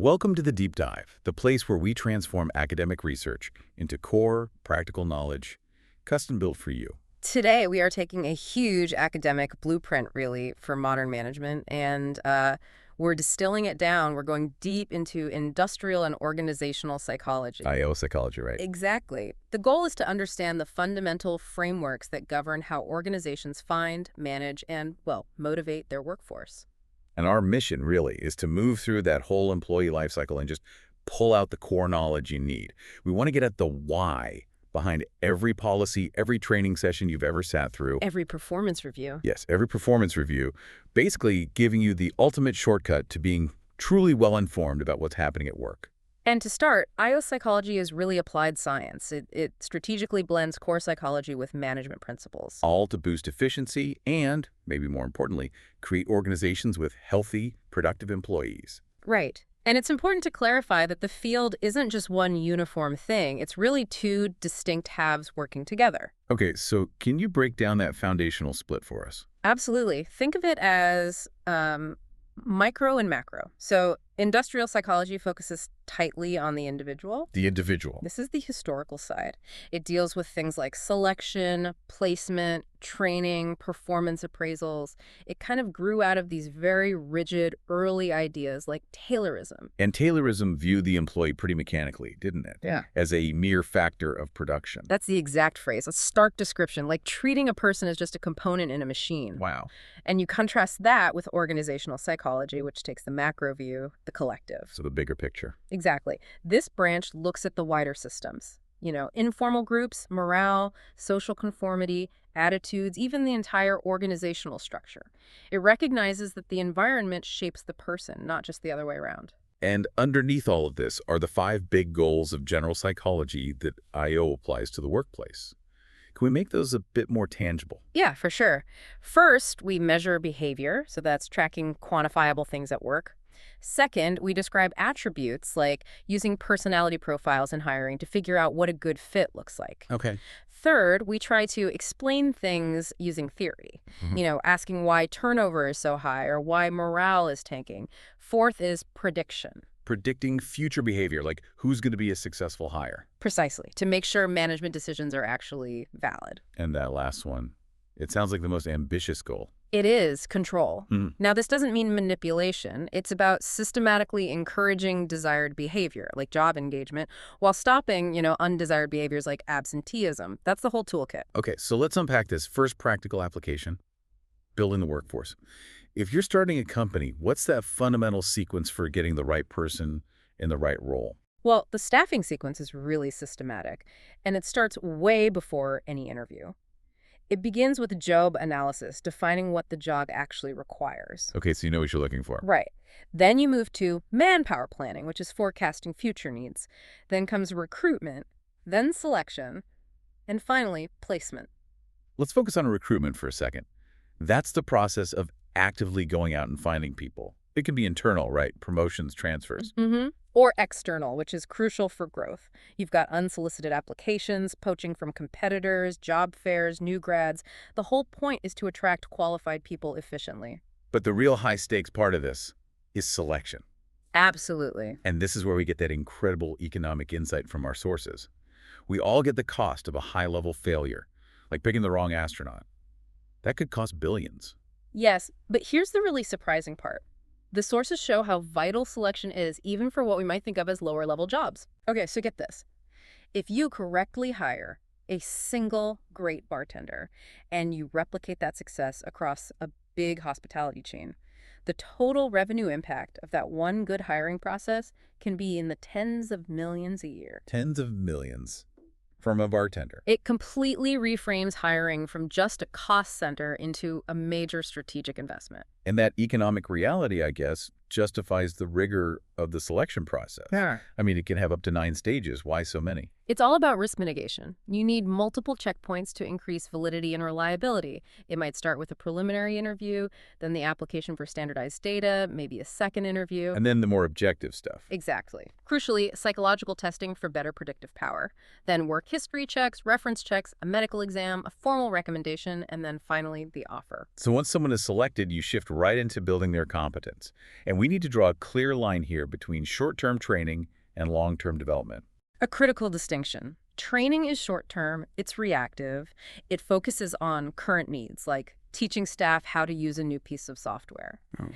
Welcome to the Deep Dive, the place where we transform academic research into core, practical knowledge, custom built for you. Today, we are taking a huge academic blueprint, really, for modern management, and we're distilling it down. We're going deep into industrial and organizational psychology. IO psychology, right? Exactly. The goal is to understand the fundamental frameworks that govern how organizations find, manage, and, well, motivate their workforce. And our mission, really, is to move through that whole employee life cycle and just pull out the core knowledge you need. We want to get at the why behind every policy, every training session you've ever sat through. Every performance review. Yes, every performance review, basically giving you the ultimate shortcut to being truly well-informed about what's happening at work. And to start, IO psychology is really applied science. It strategically blends core psychology with management principles. All to boost efficiency and, maybe more importantly, create organizations with healthy, productive employees. Right. And it's important to clarify that the field isn't just one uniform thing. It's really two distinct halves working together. Okay, so can you break down that foundational split for us? Absolutely. Think of it as micro and macro. So industrial psychology focuses tightly on the individual. The individual. This is the historical side. It deals with things like selection, placement, training, performance appraisals. It kind of grew out of these very rigid early ideas like Taylorism. And Taylorism viewed the employee pretty mechanically, didn't it? Yeah. As a mere factor of production. That's the exact phrase, a stark description, like treating a person as just a component in a machine. Wow. And you contrast that with organizational psychology, which takes the macro view, the collective. So the bigger picture. Exactly. This branch looks at the wider systems. You know, informal groups, morale, social conformity, attitudes, even the entire organizational structure. It recognizes that the environment shapes the person, not just the other way around. And underneath all of this are the 5 big goals of general psychology that IO applies to the workplace. Can we make those a bit more tangible? Yeah, for sure. First, we measure behavior, so that's tracking quantifiable things at work. Second, we describe attributes, like using personality profiles in hiring to figure out what a good fit looks like. Okay. Third, we try to explain things using theory, asking why turnover is so high or why morale is tanking. Fourth is prediction. Predicting future behavior, like who's going to be a successful hire. Precisely, to make sure management decisions are actually valid. And that last one, it sounds like the most ambitious goal. It is control. Now, this doesn't mean manipulation. It's about systematically encouraging desired behavior, like job engagement, while stopping, undesired behaviors like absenteeism. That's the whole toolkit. Okay, so let's unpack this. First practical application, building the workforce. If you're starting a company, what's that fundamental sequence for getting the right person in the right role? Well, the staffing sequence is really systematic, and it starts way before any interview. It begins with job analysis, defining what the job actually requires. Okay, so you know what you're looking for. Right. Then you move to manpower planning, which is forecasting future needs. Then comes recruitment, then selection, and finally, placement. Let's focus on recruitment for a second. That's the process of actively going out and finding people. It can be internal, right? Promotions, transfers. Or external, which is crucial for growth. You've got unsolicited applications, poaching from competitors, job fairs, new grads. The whole point is to attract qualified people efficiently. But the real high-stakes part of this is selection. Absolutely. And this is where we get that incredible economic insight from our sources. We all get the cost of a high-level failure, like picking the wrong astronaut. That could cost billions. Yes, but here's the really surprising part. The sources show how vital selection is even for what we might think of as lower-level jobs. Okay, so get this. If you correctly hire a single great bartender and you replicate that success across a big hospitality chain, the total revenue impact of that one good hiring process can be in the tens of millions a year. Tens of millions from a bartender. It completely reframes hiring from just a cost center into a major strategic investment. And that economic reality, I guess, justifies the rigor of the selection process. Yeah. I mean, it can have up to 9 stages. Why so many? It's all about risk mitigation. You need multiple checkpoints to increase validity and reliability. It might start with a preliminary interview, then the application for standardized data, maybe a second interview. And then the more objective stuff. Exactly. Crucially, psychological testing for better predictive power. Then work history checks, reference checks, a medical exam, a formal recommendation, and then finally the offer. So once someone is selected, you shift right into building their competence. And we need to draw a clear line here between short-term training and long-term development. A critical distinction. Training is short-term, it's reactive, it focuses on current needs, like teaching staff how to use a new piece of software. Oh.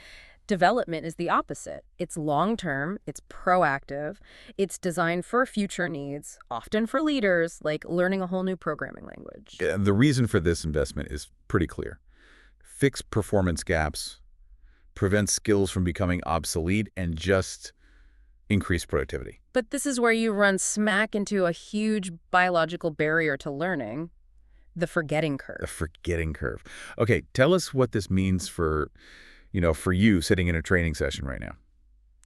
Development is the opposite. It's long-term, it's proactive, it's designed for future needs, often for leaders, like learning a whole new programming language. The reason for this investment is pretty clear. Fix performance gaps, prevent skills from becoming obsolete, and just increase productivity. But this is where you run smack into a huge biological barrier to learning, the forgetting curve. The forgetting curve. Okay, tell us what this means for you sitting in a training session right now.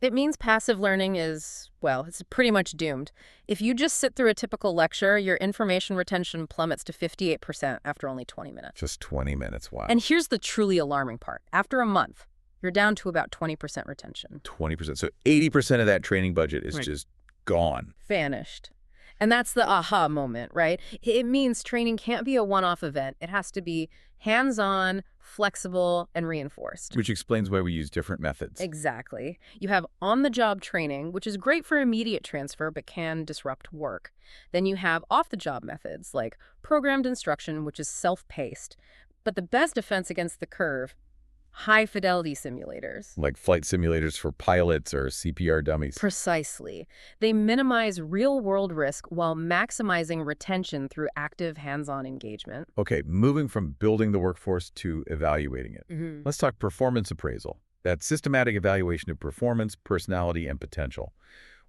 It means passive learning is, well, it's pretty much doomed. If you just sit through a typical lecture, your information retention plummets to 58% after only 20 minutes. Just 20 minutes, wow. And here's the truly alarming part. After a month, you're down to about 20% retention. 20%. So 80% of that training budget is just gone. Vanished. And that's the aha moment, right? It means training can't be a one-off event. It has to be hands-on, flexible, and reinforced. Which explains why we use different methods. Exactly. You have on-the-job training, which is great for immediate transfer but can disrupt work. Then you have off-the-job methods like programmed instruction, which is self-paced. But the best defense against the curve, high-fidelity simulators. Like flight simulators for pilots or CPR dummies. Precisely. They minimize real-world risk while maximizing retention through active hands-on engagement. Okay, moving from building the workforce to evaluating it. Let's talk performance appraisal. That systematic evaluation of performance, personality, and potential.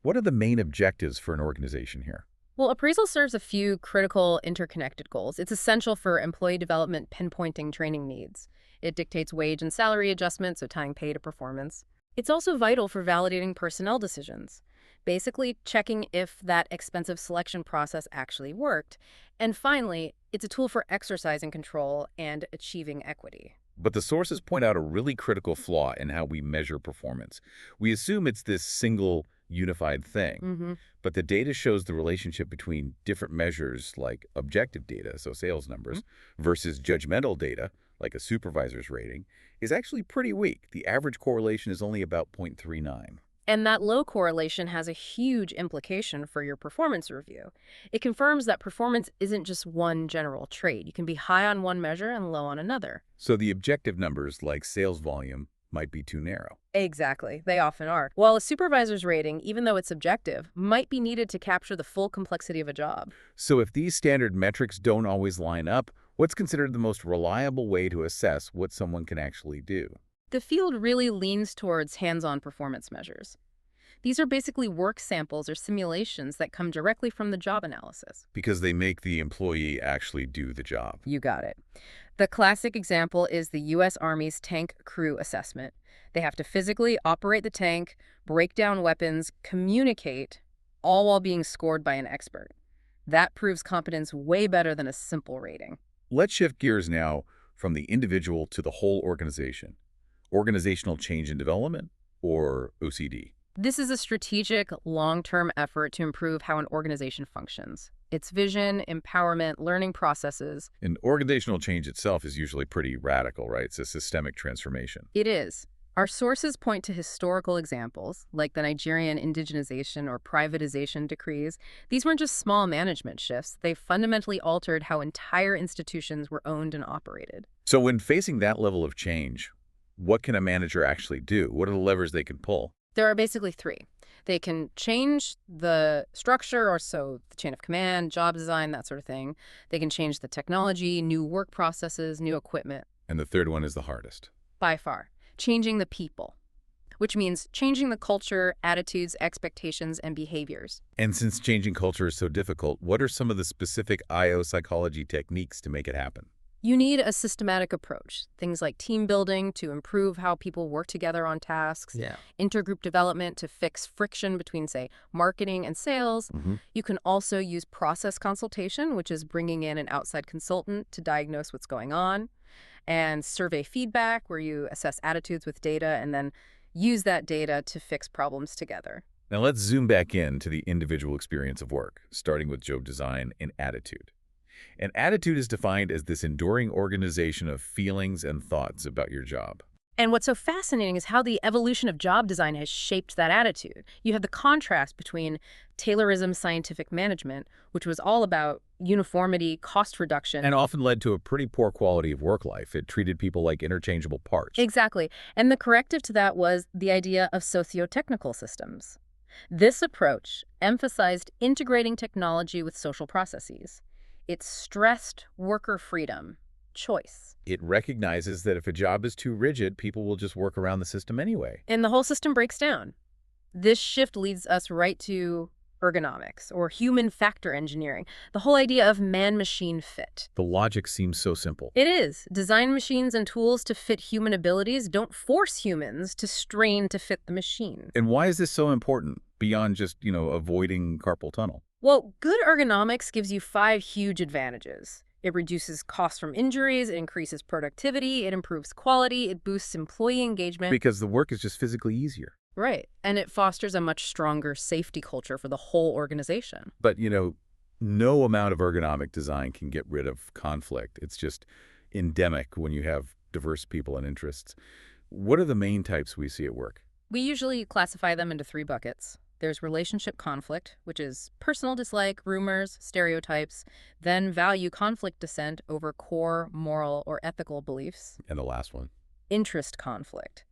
What are the main objectives for an organization here? Well, appraisal serves a few critical interconnected goals. It's essential for employee development pinpointing training needs. It dictates wage and salary adjustments, so tying pay to performance. It's also vital for validating personnel decisions, basically checking if that expensive selection process actually worked. And finally, it's a tool for exercising control and achieving equity. But the sources point out a really critical flaw in how we measure performance. We assume it's this single, unified thing, but the data shows the relationship between different measures like objective data, so sales numbers, versus judgmental data, like a supervisor's rating, is actually pretty weak. The average correlation is only about 0.39. And that low correlation has a huge implication for your performance review. It confirms that performance isn't just one general trait. You can be high on one measure and low on another. So the objective numbers, like sales volume, might be too narrow. Exactly. They often are. While a supervisor's rating, even though it's objective, might be needed to capture the full complexity of a job. So if these standard metrics don't always line up, what's considered the most reliable way to assess what someone can actually do? The field really leans towards hands-on performance measures. These are basically work samples or simulations that come directly from the job analysis. Because they make the employee actually do the job. You got it. The classic example is the U.S. Army's tank crew assessment. They have to physically operate the tank, break down weapons, communicate, all while being scored by an expert. That proves competence way better than a simple rating. Let's shift gears now from the individual to the whole organization. Organizational change and development, or OCD. This is a strategic, long-term effort to improve how an organization functions. Its vision, empowerment, learning processes. And organizational change itself is usually pretty radical, right? It's a systemic transformation. It is. Our sources point to historical examples, like the Nigerian indigenization or privatization decrees. These weren't just small management shifts. They fundamentally altered how entire institutions were owned and operated. So when facing that level of change, what can a manager actually do? What are the levers they can pull? There are basically three. They can change the structure, or so the chain of command, job design, that sort of thing. They can change the technology, new work processes, new equipment. And the third one is the hardest. By far. Changing the people, which means changing the culture, attitudes, expectations, and behaviors. And since changing culture is so difficult, what are some of the specific IO psychology techniques to make it happen? You need a systematic approach, things like team building to improve how people work together on tasks, intergroup development to fix friction between, say, marketing and sales. You can also use process consultation, which is bringing in an outside consultant to diagnose what's going on, and survey feedback, where you assess attitudes with data and then use that data to fix problems together. Now let's zoom back in to the individual experience of work, starting with job design and attitude. An attitude is defined as this enduring organization of feelings and thoughts about your job. And what's so fascinating is how the evolution of job design has shaped that attitude. You have the contrast between Taylorism scientific management, which was all about uniformity, cost reduction. And often led to a pretty poor quality of work life. It treated people like interchangeable parts. Exactly. And the corrective to that was the idea of socio-technical systems. This approach emphasized integrating technology with social processes. It stressed worker freedom, choice. It recognizes that if a job is too rigid, people will just work around the system anyway. And the whole system breaks down. This shift leads us right to ergonomics, or human factor engineering, the whole idea of man-machine fit. The logic seems so simple. It is. Design machines and tools to fit human abilities don't force humans to strain to fit the machine. And why is this so important beyond just, avoiding carpal tunnel? Well, good ergonomics gives you 5 huge advantages. It reduces costs from injuries, it increases productivity, it improves quality, it boosts employee engagement. Because the work is just physically easier. Right. And it fosters a much stronger safety culture for the whole organization. But, no amount of ergonomic design can get rid of conflict. It's just endemic when you have diverse people and interests. What are the main types we see at work? We usually classify them into 3 buckets. There's relationship conflict, which is personal dislike, rumors, stereotypes, then value conflict dissent over core moral or ethical beliefs. And the last one? Interest conflict.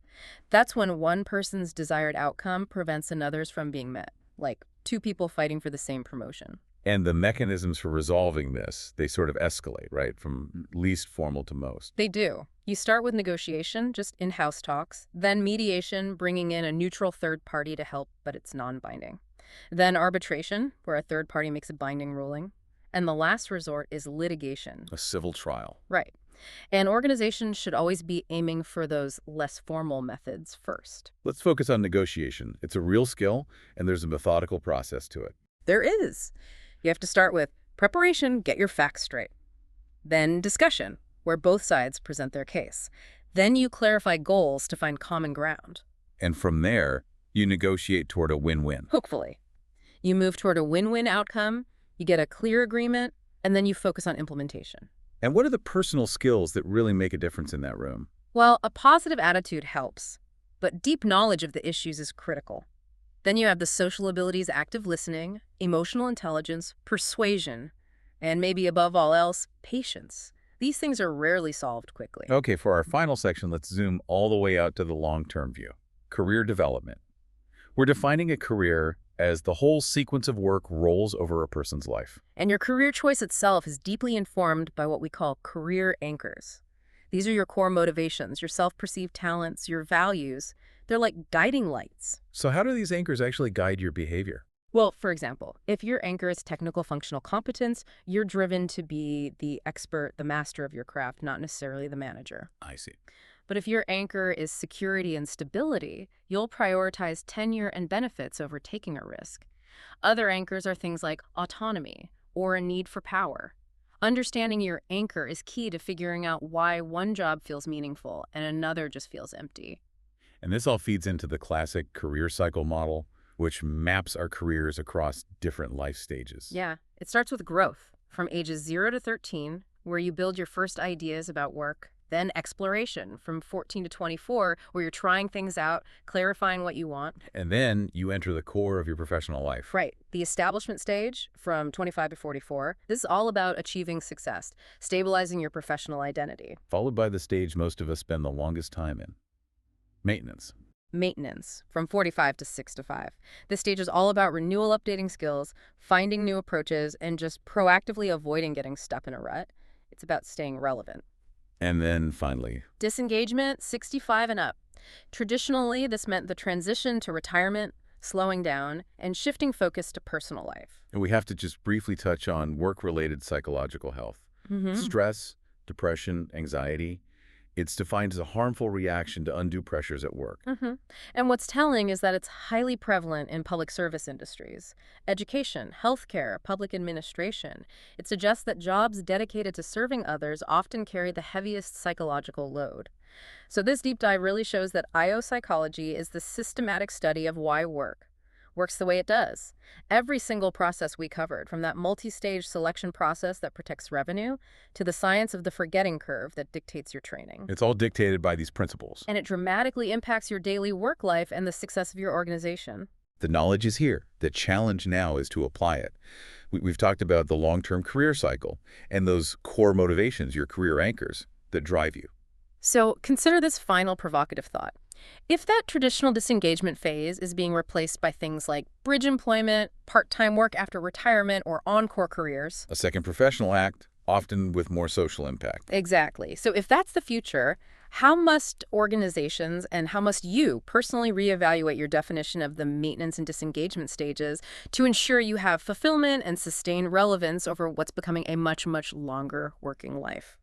That's when one person's desired outcome prevents another's from being met, like 2 people fighting for the same promotion. And the mechanisms for resolving this, they sort of escalate, right, from least formal to most. They do. You start with negotiation, just in-house talks, then mediation, bringing in a neutral third party to help, but it's non-binding. Then arbitration, where a third party makes a binding ruling. And the last resort is litigation. A civil trial. Right. And organizations should always be aiming for those less formal methods first. Let's focus on negotiation. It's a real skill, and there's a methodical process to it. There is. You have to start with preparation, get your facts straight. Then discussion, where both sides present their case. Then you clarify goals to find common ground. And from there, you negotiate toward a win-win. Hopefully. You move toward a win-win outcome, you get a clear agreement, and then you focus on implementation. And what are the personal skills that really make a difference in that room? Well, a positive attitude helps, but deep knowledge of the issues is critical. Then you have the social abilities, active listening, emotional intelligence, persuasion, and maybe above all else, patience. These things are rarely solved quickly. Okay, for our final section, let's zoom all the way out to the long-term view. Career development. We're defining a career as the whole sequence of work rolls over a person's life. And your career choice itself is deeply informed by what we call career anchors. These are your core motivations, your self-perceived talents, your values. They're like guiding lights. So how do these anchors actually guide your behavior? Well, for example, if your anchor is technical functional competence, you're driven to be the expert, the master of your craft, not necessarily the manager. I see. But if your anchor is security and stability, you'll prioritize tenure and benefits over taking a risk. Other anchors are things like autonomy or a need for power. Understanding your anchor is key to figuring out why one job feels meaningful and another just feels empty. And this all feeds into the classic career cycle model, which maps our careers across different life stages. Yeah, it starts with growth, from ages 0 to 13, where you build your first ideas about work. Then exploration, from 14 to 24, where you're trying things out, clarifying what you want. And then you enter the core of your professional life. Right. The establishment stage, from 25 to 44, this is all about achieving success, stabilizing your professional identity. Followed by the stage most of us spend the longest time in. Maintenance. Maintenance, from 45 to 65. This stage is all about renewal, updating skills, finding new approaches, and just proactively avoiding getting stuck in a rut. It's about staying relevant. And then finally, Disengagement, 65 and up. Traditionally, this meant the transition to retirement, slowing down, and shifting focus to personal life. and we have to just briefly touch on work-related psychological health. Stress, depression, anxiety. It's defined as a harmful reaction to undue pressures at work. And what's telling is that it's highly prevalent in public service industries. Education, healthcare, public administration. It suggests that jobs dedicated to serving others often carry the heaviest psychological load. So this deep dive really shows that IO psychology is the systematic study of why work, works the way it does. Every single process we covered, from that multi-stage selection process that protects revenue to the science of the forgetting curve that dictates your training. It's all dictated by these principles. And it dramatically impacts your daily work life and the success of your organization. The knowledge is here. The challenge now is to apply it. We've talked about the long-term career cycle and those core motivations, your career anchors, that drive you. So consider this final provocative thought. If that traditional disengagement phase is being replaced by things like bridge employment, part-time work after retirement, or encore careers. A second professional act, often with more social impact. Exactly. So if that's the future, how must organizations and how must you personally reevaluate your definition of the maintenance and disengagement stages to ensure you have fulfillment and sustained relevance over what's becoming a much, much longer working life?